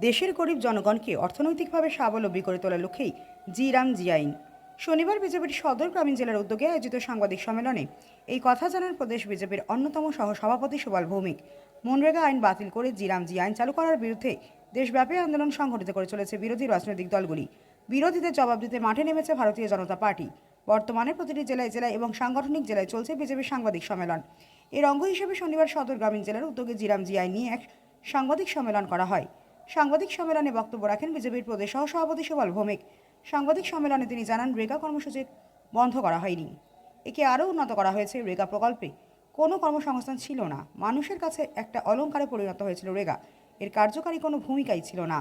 দেশের গরিব জনগণকে অর্থনৈতিকভাবে স্বাবলম্বী করে তোলার লক্ষ্যেই জি রাম জি আইন। শনিবার বিজেপির সদর গ্রামীণ জেলার উদ্যোগে আয়োজিত সাংবাদিক সম্মেলনে এই কথা জানান প্রদেশ বিজেপির অন্যতম সহসভাপতি সুবল ভৌমিক। মনরেগা আইন বাতিল করে জি রাম জি আইন চালু করার বিরুদ্ধে দেশব্যাপী আন্দোলন সংগঠিত করে চলেছে বিরোধী রাজনৈতিক দলগুলি। বিরোধীদের জবাব দিতে মাঠে নেমেছে ভারতীয় জনতা পার্টি। বর্তমানে প্রতিটি জেলায় জেলায় এবং সাংগঠনিক জেলায় চলছে বিজেপির সাংবাদিক সম্মেলন। এর অঙ্গ হিসেবে শনিবার সদর গ্রামীণ জেলার উদ্যোগে জি রাম জি আইন নিয়ে এক সাংবাদিক সম্মেলন করা হয়। সাংবাদিক সম্মেলনে বক্তব্য রাখেন বিজেপির প্রদেশ সহসভাপতি সুবল ভৌমিক। সাংবাদিক সম্মেলনে তিনি জানান, রেগা কর্মসূচি বন্ধ করা হয়নি, একে আরও উন্নত করা হয়েছে। রেগা প্রকল্পে কোনো কর্মসংস্থান ছিল না, মানুষের কাছে একটা অলংকারে পরিণত হয়েছিল রেগা। এর কার্যকারী কোনো ভূমিকাই ছিল না।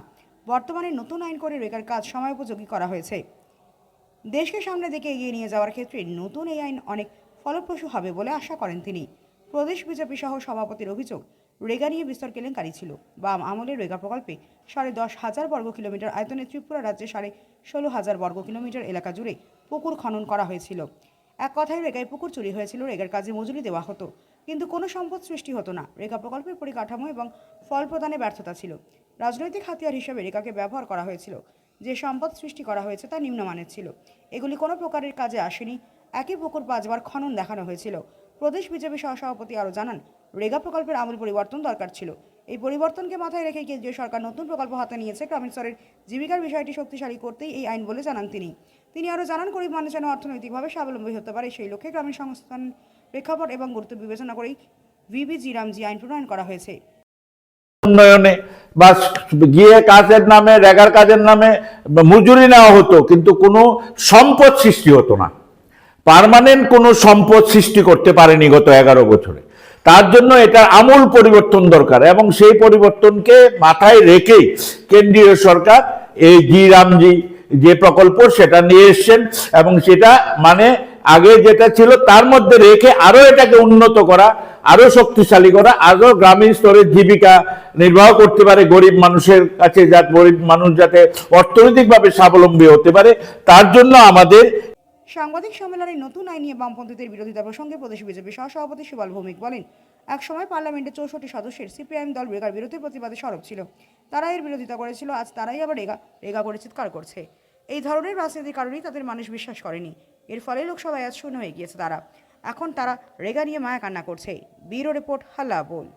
বর্তমানে নতুন আইন করে রেগার কাজ সময়োপযোগী করা হয়েছে। দেশকে সামনে দিকে এগিয়ে নিয়ে যাওয়ার ক্ষেত্রে নতুন এই আইন অনেক ফলপ্রসূ হবে বলে আশা করেন তিনি। প্রদেশ বিজেপি সহ সভাপতির অভিযোগ, রেগা নিয়ে বিস্তর কেলেঙ্কারি ছিল। বাম আমলের রেগা প্রকল্পে 10,500 বর্গ কিলোমিটার আয়তনে ত্রিপুরা রাজ্যে 16,500 বর্গ কিলোমিটার এলাকা জুড়ে পুকুর খনন করা হয়েছিল। এক কথায় রেগায় পুকুর চুরি হয়েছিল, রেগার কাজে মজুরি দেওয়া হতো, কিন্তু কোনো সম্পদ সৃষ্টি হতো না। রেগা প্রকল্পের পরিকাঠামো এবং ফল প্রদানে ব্যর্থতা ছিল। রাজনৈতিক হাতিয়ার হিসেবে রেগাকে ব্যবহার করা হয়েছিল। যে সম্পদ সৃষ্টি করা হয়েছে তা নিম্নমানের ছিল, এগুলি কোনো প্রকারের কাজে আসেনি। একই পুকুর 5 বার খনন দেখানো হয়েছিল। প্রদেশ বিজেপি সহসভাপতি আরও জানান, রেগা প্রকল্পের আমূল পরিবর্তন দরকার ছিল। এই পরিবর্তনকে মাথায় রেখে কেন্দ্রীয় সরকার নতুন প্রকল্প হাতে নিয়েছে। গ্রামীণ স্তরের জীবিকার বিষয়টি শক্তিশালী করতেই এই আইন বলে জানান তিনি আরও জানান, গরিব মানুষ যেন অর্থনৈতিকভাবে স্বাবলম্বী হতে পারে, সেই লক্ষ্যে গ্রামীণ সংস্থান প্রেক্ষাপট এবং গুরুত্ব বিবেচনা করেই ভিবি জি রাম জি আইন প্রণয়ন করা হয়েছে। উন্নয়নে বা গিয়ে কাজের নামে, রেগার কাজের নামে মজুরি নেওয়া হতো, কিন্তু কোনো সম্পদ সৃষ্টি হতো না। পার্মানেন্ট কোনো সম্পদ সৃষ্টি করতে পারেনি গত 11 বছরে। তার জন্য এটা আমূল পরিবর্তন দরকার, এবং সেই পরিবর্তনকে মাথায় রেখে কেন্দ্রীয় সরকার এই জি রামজি যে প্রকল্প সেটা নিয়ে এসছেন, এবং সেটা মানে আগে যেটা ছিল তার মধ্যে রেখে আরো এটাকে উন্নত করা, আরো শক্তিশালী করা, আরো গ্রামীণ স্তরে জীবিকা নির্বাহ করতে পারে গরিব মানুষের কাছে, যাতে গরিব মানুষ যাতে অর্থনৈতিকভাবে স্বাবলম্বী হতে পারে, তার জন্য আমাদের। সাংবাদিক সম্মেলনে নতুন আইন নিয়ে বামপন্থীদের বিরোধিতা প্রসঙ্গে প্রদেশ বিজেপি সহসভাপতি সুবল ভৌমিক বলেন, একসময় পার্লামেন্টে 64 সদস্যের সিপিআইএম দল রেগার বিরুদ্ধে প্রতিবাদে সরব ছিল। তারা এর বিরোধিতা করেছিল, আজ তারাই আবার রেগা করে চিৎকার করছে। এই ধরনের রাজনীতির কারণেই তাদের মানুষ বিশ্বাস করেনি। এর ফলে লোকসভায় আজ শূন্য হয়ে গিয়েছে তারা। এখন তারা রেগা নিয়ে মায়া কান্না করছে। ব্যুরো রিপোর্ট, হাল্লা বোল।